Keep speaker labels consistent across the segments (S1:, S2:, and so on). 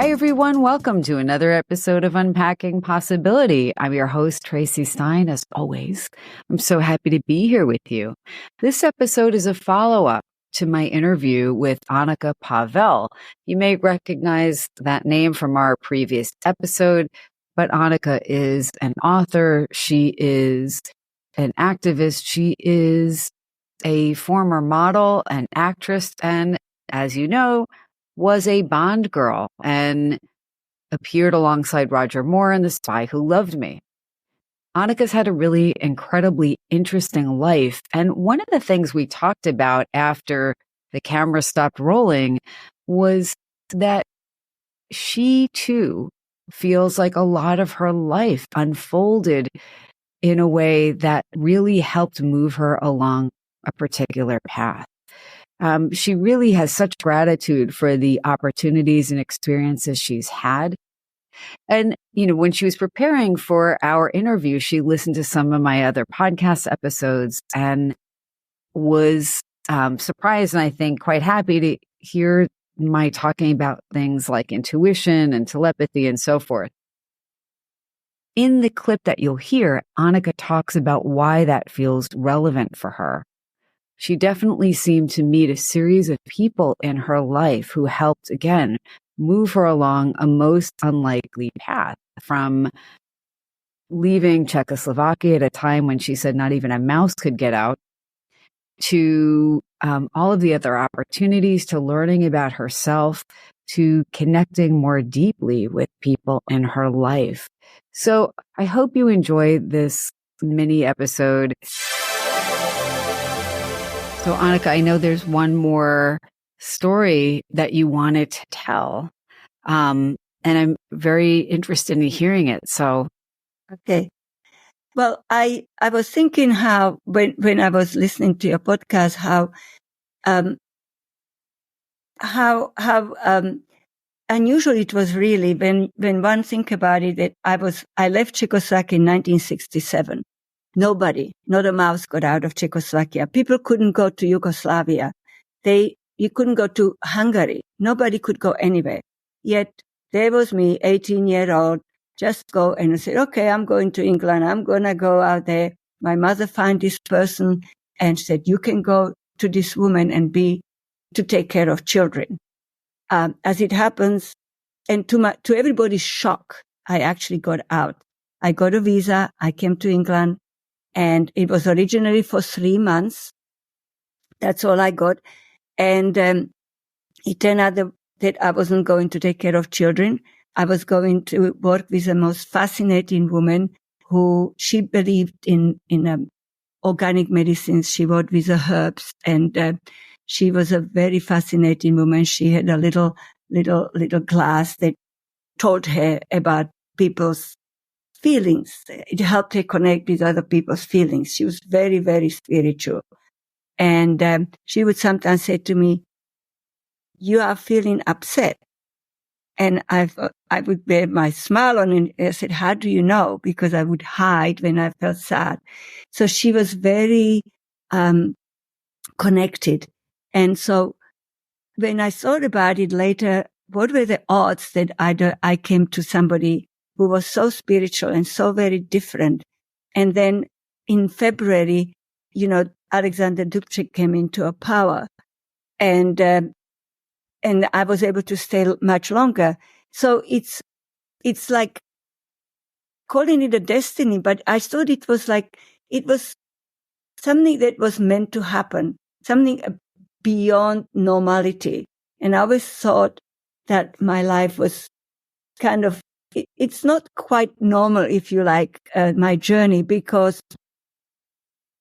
S1: Hi, everyone. Welcome to another episode of Unpacking Possibility. I'm your host, Tracy Stein. As always, I'm so happy to be here with you. This episode is a follow-up to my interview with Anika Pavel. You may recognize that name from our previous episode, but Anika is an author. She is an activist. She is a former model and actress, and as you know, was a Bond girl and appeared alongside Roger Moore in The Spy Who Loved Me. Anika's had a really incredibly interesting life. And one of the things we talked about after the camera stopped rolling was that she too feels like a lot of her life unfolded in a way that really helped move her along a particular path. She really has such gratitude for the opportunities and experiences she's had. And, when she was preparing for our interview, she listened to some of my other podcast episodes and was surprised and I think quite happy to hear my talking about things like intuition and telepathy and so forth. In the clip that you'll hear, Anika talks about why that feels relevant for her. She definitely seemed to meet a series of people in her life who helped, again, move her along a most unlikely path, from leaving Czechoslovakia at a time when she said not even a mouse could get out, to all of the other opportunities, to learning about herself, to connecting more deeply with people in her life. So I hope you enjoy this mini episode. So, Anika, I know there's one more story that you wanted to tell, and I'm very interested in hearing it. So,
S2: okay. Well, I was thinking how when I was listening to your podcast, how unusual it was really when one think about it, that I left Czechoslovakia in 1967. Nobody, not a mouse got out of Czechoslovakia. People couldn't go to Yugoslavia. You couldn't go to Hungary. Nobody could go anywhere. Yet there was me, 18-year-old, just go, and I said, okay, I'm going to England. I'm going to go out there. My mother found this person and said, you can go to this woman and to take care of children. As it happens, and to everybody's shock, I actually got out. I got a visa. I came to England. And it was originally for 3 months. That's all I got. And it turned out that I wasn't going to take care of children. I was going to work with the most fascinating woman who she believed in organic medicines. She worked with the herbs, and she was a very fascinating woman. She had a little glass that told her about people's feelings. It helped her connect with other people's feelings. She was very, very spiritual. And she would sometimes say to me, you are feeling upset. And I would bear my smile on it. I said, how do you know? Because I would hide when I felt sad. So she was very connected. And so when I thought about it later, what were the odds that I came to somebody who was so spiritual and so very different? And then in February, Alexander Dubček came into power, and I was able to stay much longer. So it's like calling it a destiny, but I thought it was something that was meant to happen, something beyond normality. And I always thought that my life was kind of, it's not quite normal, if you like, my journey, because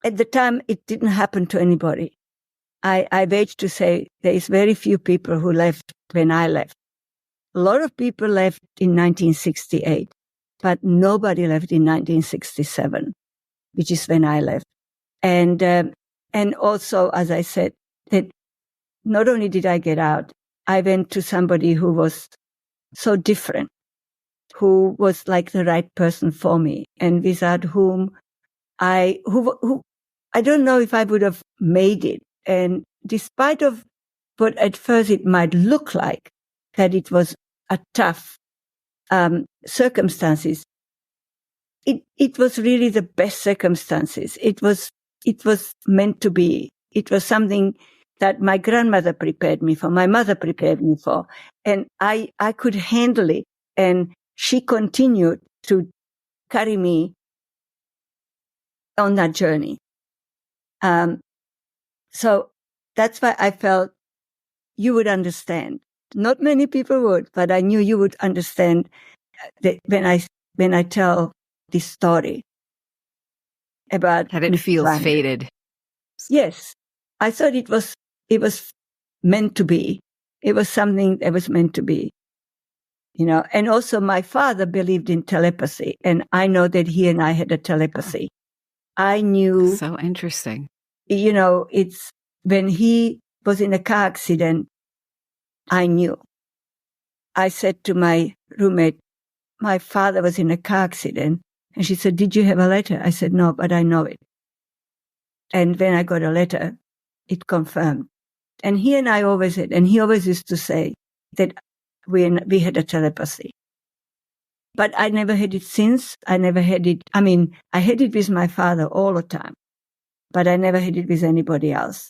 S2: at the time it didn't happen to anybody. I wage to say there is very few people who left when I left. A lot of people left in 1968, but nobody left in 1967, which is when I left. And also, as I said, that not only did I get out, I went to somebody who was so different, who was like the right person for me, and without whom I don't know if I would have made it. And despite of what at first it might look like, that it was tough circumstances, it was really the best circumstances. It was meant to be. It was something that my grandmother prepared me for, my mother prepared me for, and I could handle it. And she continued to carry me on that journey. So that's why I felt you would understand. Not many people would, but I knew you would understand that when I tell this story about
S1: that it feels fated.
S2: Yes, I thought it was meant to be. It was something that was meant to be, And also, my father believed in telepathy, and I know that he and I had a telepathy. I knew.
S1: So interesting.
S2: It's when he was in a car accident, I knew. I said to my roommate, my father was in a car accident. And she said, did you have a letter? I said, no, but I know it. And when I got a letter, it confirmed. And he and I always had, and he always used to say that we had a telepathy. But I never had it since. I never had it. I mean, I had it with my father all the time, but I never had it with anybody else.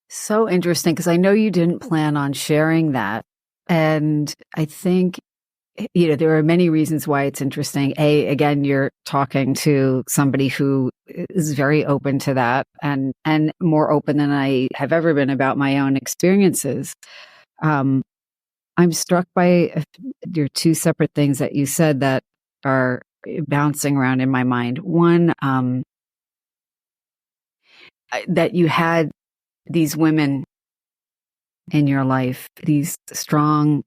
S1: So interesting, because I know you didn't plan on sharing that. And I think, there are many reasons why it's interesting. Again, you're talking to somebody who is very open to that and more open than I have ever been about my own experiences. I'm struck by your two separate things that you said that are bouncing around in my mind. One, that you had these women in your life, these strong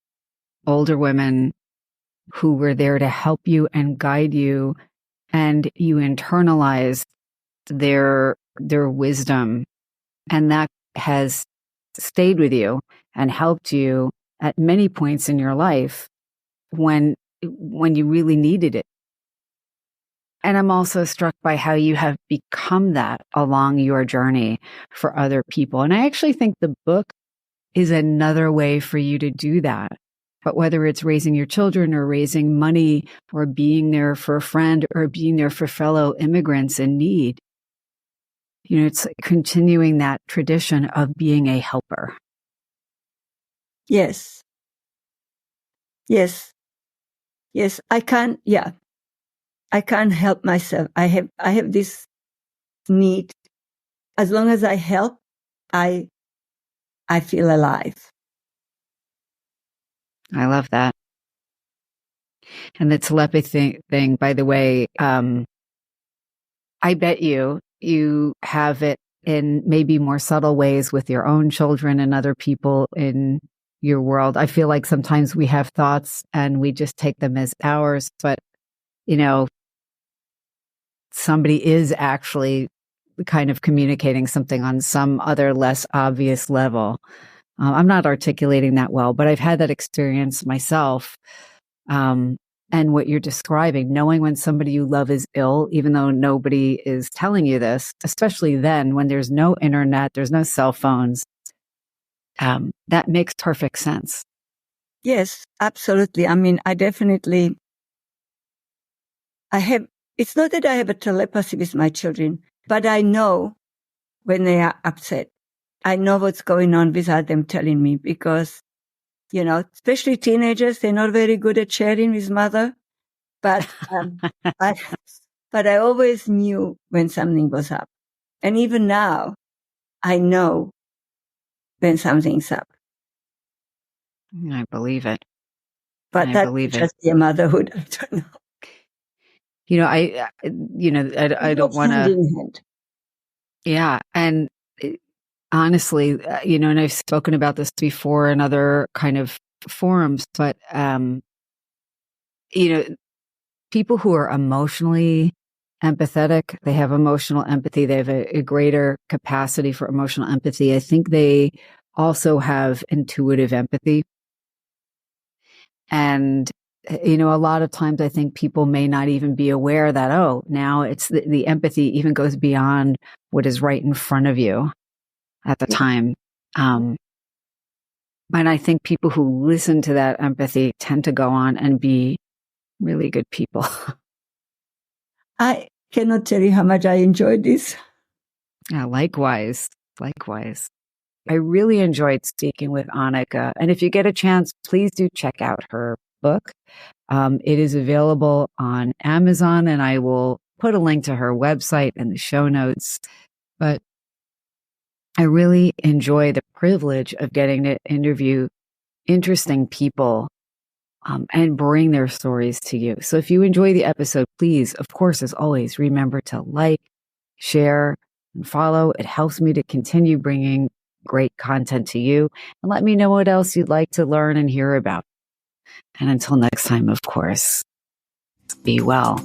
S1: older women who were there to help you and guide you, and you internalized their wisdom, and that has stayed with you and helped you at many points in your life when you really needed it. And I'm also struck by how you have become that along your journey for other people. And I actually think the book is another way for you to do that. But whether it's raising your children or raising money or being there for a friend or being there for fellow immigrants in need, it's continuing that tradition of being a helper.
S2: Yes. Yes. Yes. I can't help myself. I have this need. As long as I help, I feel alive.
S1: I love that. And the telepathy thing, by the way, I bet you have it in maybe more subtle ways with your own children and other people in your world. I feel like sometimes we have thoughts and we just take them as ours, but somebody is actually kind of communicating something on some other less obvious level. I'm not articulating that well, but I've had that experience myself. And what you're describing, knowing when somebody you love is ill, even though nobody is telling you this, especially then when there's no internet, there's no cell phones, that makes perfect sense.
S2: Yes, absolutely. I mean, it's not that I have a telepathy with my children, but I know when they are upset. I know what's going on without them telling me because, especially teenagers, they're not very good at sharing with mother. But I always knew when something was up. And even now, I know when something's up.
S1: I believe it.
S2: But that's just your motherhood. I don't know.
S1: I don't want to. Yeah. And honestly, and I've spoken about this before in other kind of forums, but, people who are emotionally empathetic, they have emotional empathy, they have a greater capacity for emotional empathy. I think they also have intuitive empathy. And, a lot of times I think people may not even be aware that, now it's the empathy even goes beyond what is right in front of you at the time. And I think people who listen to that empathy tend to go on and be really good people.
S2: I cannot tell you how much I enjoyed this.
S1: Yeah, likewise. I really enjoyed speaking with Anika. And if you get a chance, please do check out her book. It is available on Amazon, and I will put a link to her website in the show notes. But I really enjoy the privilege of getting to interview interesting people and bring their stories to you. So if you enjoy the episode, please, of course, as always, remember to like, share, and follow. It helps me to continue bringing great content to you, and let me know what else you'd like to learn and hear about. And until next time, of course, be well.